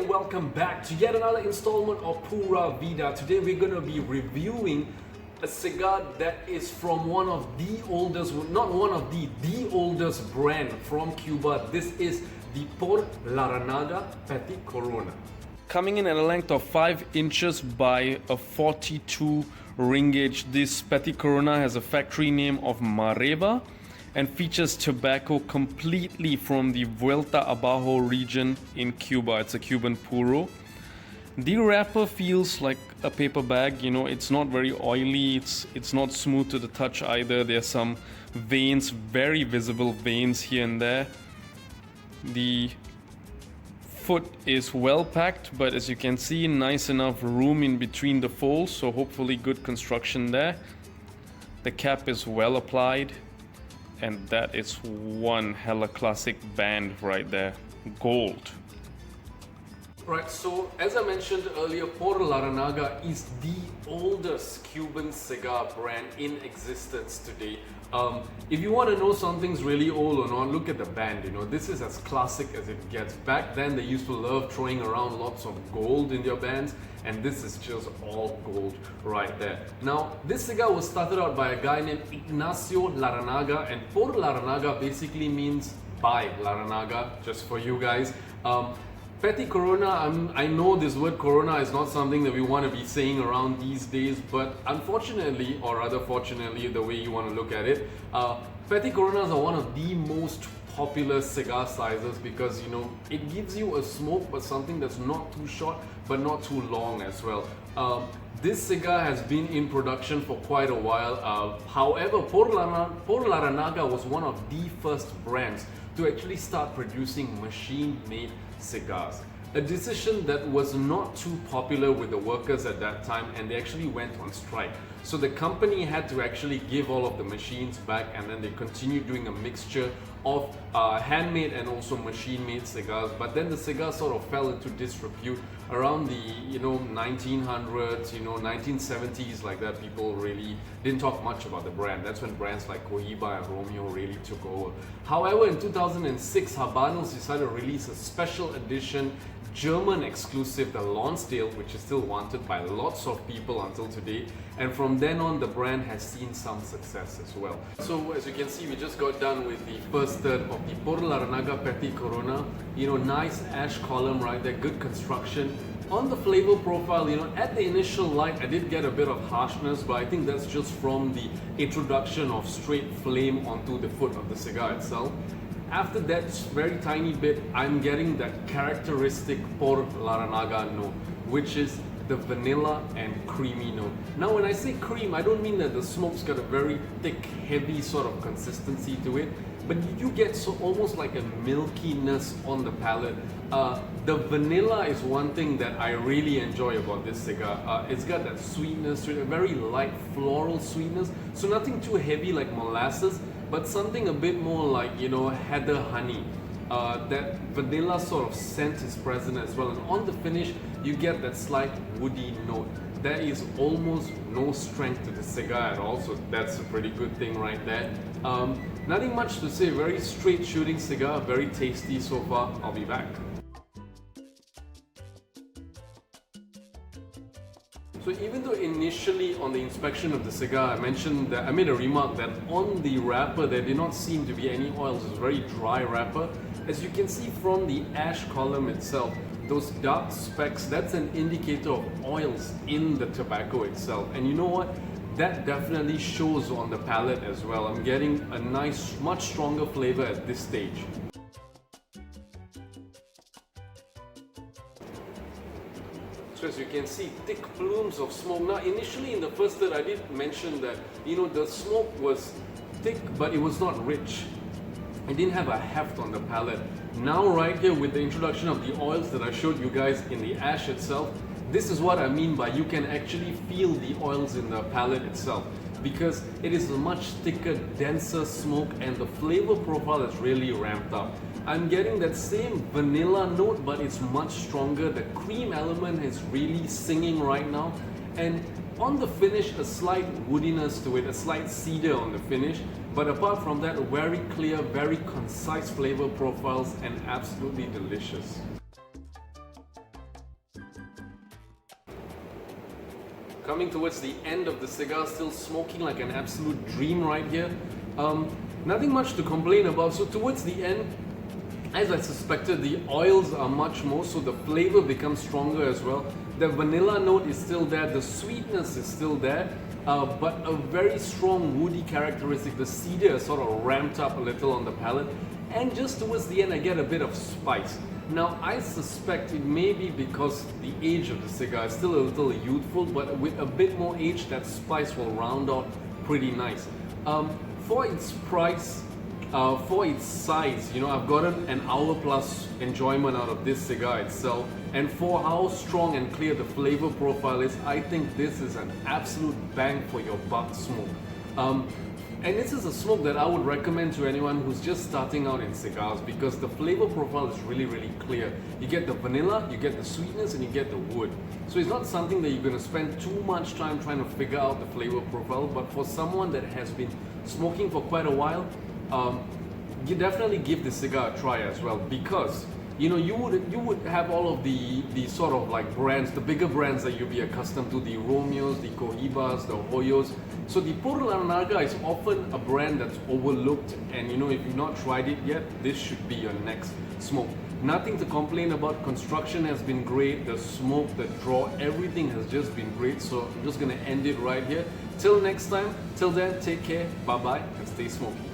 welcome back to yet another installment of Pura Vida. Today we're going to be reviewing a cigar that is from one of the oldest, not one of the oldest brand from Cuba. This is the Larranaga Petit Corona. Coming in at a length of 5 inches by a 42 ring gauge, this Petit Corona has a factory name of Mareva and features tobacco completely from the Vuelta Abajo region in Cuba. It's a Cuban puro. The wrapper feels like a paper bag, you know, it's not very oily, it's not smooth to the touch either. There's some veins, very visible veins here and there. The foot is well packed, but as you can see, nice enough room in between the folds, so hopefully good construction there. The cap is well applied. And that is one hella classic band right there, gold. Right, so as I mentioned earlier, PURA Larranaga is the oldest Cuban cigar brand in existence today. If you want to know something's really old or not, look at the band. You know, this is as classic as it gets. Back then, they used to love throwing around lots of gold in their bands, and this is just all gold right there. Now, this cigar was started out by a guy named Ignacio Larranaga, and PURA Larranaga basically means by Larranaga, just for you guys. Petit Corona, I know this word Corona is not something that we want to be saying around these days, but unfortunately, or rather fortunately, the way you want to look at it, Petit Coronas are one of the most popular cigar sizes because, you know, it gives you a smoke, but something that's not too short, but not too long as well. This cigar has been in production for quite a while. However, PURA Larranaga was one of the first brands to actually start producing machine-made cigars. A decision that was not too popular with the workers at that time, and they actually went on strike. So the company had to actually give all of the machines back, and then they continued doing a mixture of handmade and also machine-made cigars. But then the cigar sort of fell into disrepute around the 1900s, 1970s, like that. People really didn't talk much about the brand. That's when brands like Cohiba and Romeo really took over. However, in 2006, Habanos decided to release a special edition German exclusive, the Lonsdale, which is still wanted by lots of people until today, and from then on the brand has seen some success as well. So as you can see, we just got done with the first third of the PURA Larranaga Petit Corona. Nice ash column right there, good construction. On the flavor profile, at the initial light I did get a bit of harshness, but I think that's just from the introduction of straight flame onto the foot of the cigar itself. After that very tiny bit, I'm getting that characteristic PURA Larranaga note, which is the vanilla and creamy note. Now when I say cream, I don't mean that the smoke's got a very thick, heavy sort of consistency to it, but you get almost like a milkiness on the palate. The vanilla is one thing that I really enjoy about this cigar. It's got that sweetness to it, a very light floral sweetness, so nothing too heavy like molasses, but something a bit more like, heather honey. That vanilla sort of scent is present as well, and on the finish you get that slight woody note. There is almost no strength to the cigar at all, so that's a pretty good thing right there. Nothing much to say, very straight shooting cigar, very tasty so far. I'll be back. So even though initially on the inspection of the cigar I mentioned that I made a remark that on the wrapper there did not seem to be any oils, it's a very dry wrapper. As you can see from the ash column itself, those dark specks, that's an indicator of oils in the tobacco itself. And you know what? That definitely shows on the palate as well. I'm getting a nice, much stronger flavor at this stage. So as you can see, thick plumes of smoke. Now initially in the first third I did mention that, the smoke was thick but it was not rich. It didn't have a heft on the palate. Now right here with the introduction of the oils that I showed you guys in the ash itself, this is what I mean by you can actually feel the oils in the palate itself, because it is a much thicker, denser smoke and the flavor profile is really ramped up. I'm getting that same vanilla note, but it's much stronger. The cream element is really singing right now, and on the finish a slight woodiness to it, a slight cedar on the finish, but apart from that, very clear, very concise flavor profiles and absolutely delicious. coming towards the end of the cigar, still smoking like an absolute dream right here. Nothing much to complain about. So towards the end, as I suspected, the oils are much more, so the flavor becomes stronger as well. The vanilla note is still there, the sweetness is still there, but a very strong woody characteristic. The cedar is sort of ramped up a little on the palate, and just towards the end I get a bit of spice. Now I suspect it may be because the age of the cigar is still a little youthful, but with a bit more age, that spice will round out pretty nice. For its price, for its size, you know, I've gotten an hour plus enjoyment out of this cigar itself, and for how strong and clear the flavor profile is, I think this is an absolute bang for your buck smoke. And this is a smoke that I would recommend to anyone who's just starting out in cigars, because the flavor profile is really, really clear. You get the vanilla, you get the sweetness, and you get the wood. So it's not something that you're going to spend too much time trying to figure out the flavor profile, but for someone that has been smoking for quite a while, you definitely give the cigar a try as well, because you know, you would have all of the sort of like brands, the bigger brands that you'll be accustomed to, the Romeos, the Cohibas, the Hoyos. So the Pura Larranaga is often a brand that's overlooked, and you know, if you've not tried it yet, this should be your next smoke. Nothing to complain about. Construction has been great, the smoke, the draw, everything has just been great. So I'm just gonna end it right here. Till next time, till then, take care, bye bye, and stay smoky.